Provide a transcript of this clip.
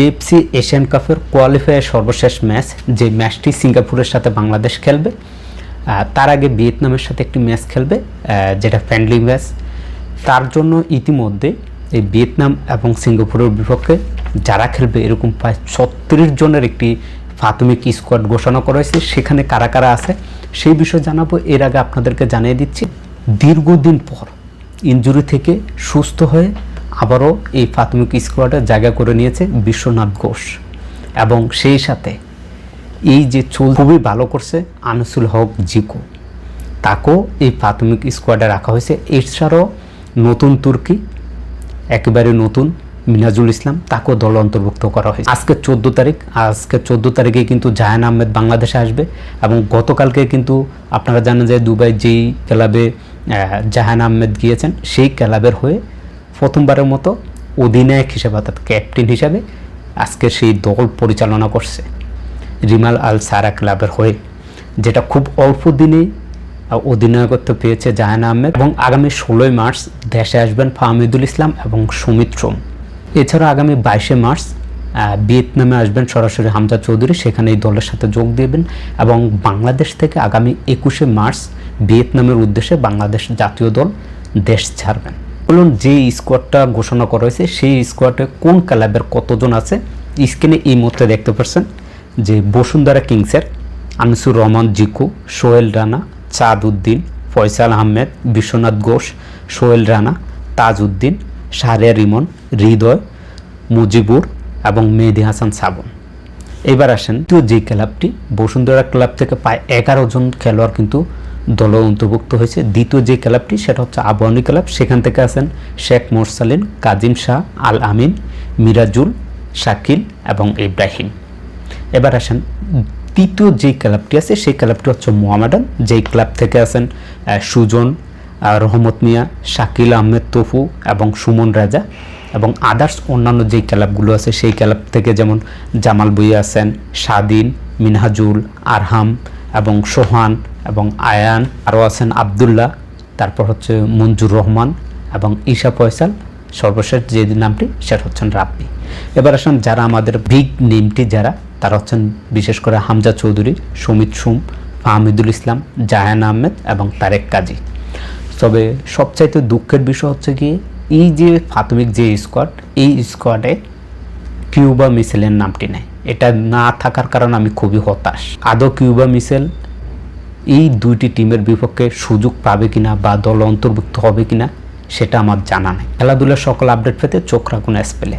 AFC Asian কাপের qualifier সর্বশেষ match, যে ম্যাচটি সিঙ্গাপুরের সাথে বাংলাদেশ খেলবে। তার আগে ভিয়েতনামের সাথে একটি ম্যাচ খেলবে, যেটা ফ্রেন্ডলি ম্যাচ। তার জন্য ইতিমধ্যে এই ভিয়েতনাম এবং সিঙ্গাপুরের বিপক্ষে যারা খেলবে এরকম প্রায় 36 জনের একটি প্রাথমিক স্কোয়াড ঘোষণা করা হয়েছে। সেখানে কারা কারা আছে সেই বিষয়ে জানাবো। এর আগে আপনাদেরকে জানিয়ে দিচ্ছি, দীর্ঘদিন পর ইনজুরি থেকে সুস্থ হয়ে আবারও এই প্রাথমিক স্কোয়াডে জায়গা করে নিয়েছে বিশ্বনাথ ঘোষ, এবং সেই সাথে এই যে খুবই ভালো করছে আনিসুল হক জিকো, তাকেও এই প্রাথমিক স্কোয়াডে রাখা হয়েছে। এছাড়াও নতুন তুর্কি, একেবারে নতুন মিনাজুল ইসলাম, তাকেও দলে অন্তর্ভুক্ত করা হয়েছে। আজকে 14 তারিখ, আজকে 14 তারিখে কিন্তু জাহান আহমেদ বাংলাদেশে আসবে, এবং গতকালকে কিন্তু আপনারা জানেন যে দুবাই যেই ক্লাবে জাহান আহমেদ গিয়েছেন সেই ক্লাবের হয়ে প্রথমবারের মতো অধিনায়ক হিসেবে অর্থাৎ ক্যাপ্টেন হিসাবে আজকে সেই দল পরিচালনা করছে রিমাল আল সারা ক্লাবের হয়ে, যেটা খুব অল্প দিনেই অধিনায়কত্ব পেয়েছে জাহান আহমেদ। এবং আগামী 16 মার্চ দেশে আসবেন ফাহমিদুল ইসলাম এবং সুমিত সোম। এছাড়া আগামী 22 মার্চ ভিয়েতনামে আসবেন সরাসরি হামজা চৌধুরী, সেখানে এই দলের সাথে যোগ দেবেন। এবং বাংলাদেশ থেকে আগামী 21 মার্চ ভিয়েতনামের উদ্দেশ্যে বাংলাদেশ জাতীয় দল দেশ ছাড়বেন। বলুন, যে স্কোয়াডটা ঘোষণা করা হয়েছে সেই স্কোয়াডে কোন ক্লাবের কতজন আছে স্ক্রিনে এই মুহূর্তে দেখতে পাচ্ছেন। যে বসুন্ধরা কিংসের আনিসুর রহমান জিকু, সোহেল রানা, চাঁদ উদ্দিন, ফয়সাল আহমেদ, বিশ্বনাথ ঘোষ, সোহেল রানা, তাজ উদ্দিন, শাহরিয়ার ইমন, হৃদয়, মুজিবুর এবং মেহেদি হাসান সাবন। এবার আসেন তো যে ক্লাবটি বসুন্ধরা ক্লাব থেকে প্রায় 11 জন খেলোয়াড় কিন্তু দলে অন্তর্ভুক্ত হয়েছে। দ্বিতীয় যে ক্লাবটি সেটা হচ্ছে আবাহনী ক্লাব, সেখান থেকে আছেন শেখ মোরসালিন, কাজিম শাহ, আল আমিন, মিরাজুল, শাকিল এবং ইব্রাহিম। এবার আসেন তৃতীয় যে ক্লাবটি আছে সেই ক্লাবটি হচ্ছে মোহামেডান, যেই ক্লাব থেকে আছেন সুজন, রহমত মিয়া, শাকিল আহমেদ তফু এবং সুমন রাজা। এবং আদার্স অন্যান্য যেই ক্লাবগুলো আছে সেই ক্লাব থেকে যেমন জামাল বুইয়া আছেন, স্বাধীন, মিনহাজুল, আরহাম এবং সোহান এবং আয়ান, আরও আছেন আবদুল্লাহ, তারপর হচ্ছে মঞ্জুর রহমান এবং ঈশা ফয়সাল। সর্বশেষ যে নামটি সেটা হচ্ছেন রাব্বি। এবার আসেন যারা আমাদের বিগ নেমটি যারা, তারা হচ্ছেন বিশেষ করে হামজা চৌধুরী, সুমিত সোম, ফাহমিদুল ইসলাম, জাহান আহমেদ এবং তারেক কাজী। তবে সবচাইতে দুঃখের বিষয় হচ্ছে কি, এই যে প্রাথমিক যে স্কোয়াড, এই স্কোয়াডে কিউবা মিসেলের নামটি নেই। এটা না থাকার কারণে আমি খুবই হতাশ। আদৌ কিউবা মিসেল এই দুইটি টিমের বিপক্ষে সুযোগ পাবে কিনা বা দলে অন্তর্ভুক্ত হবে কিনা সেটা আমার জানা নেই। খেলাধুলার সকল আপডেট পেতে চোখ রাখুন এসপেলে।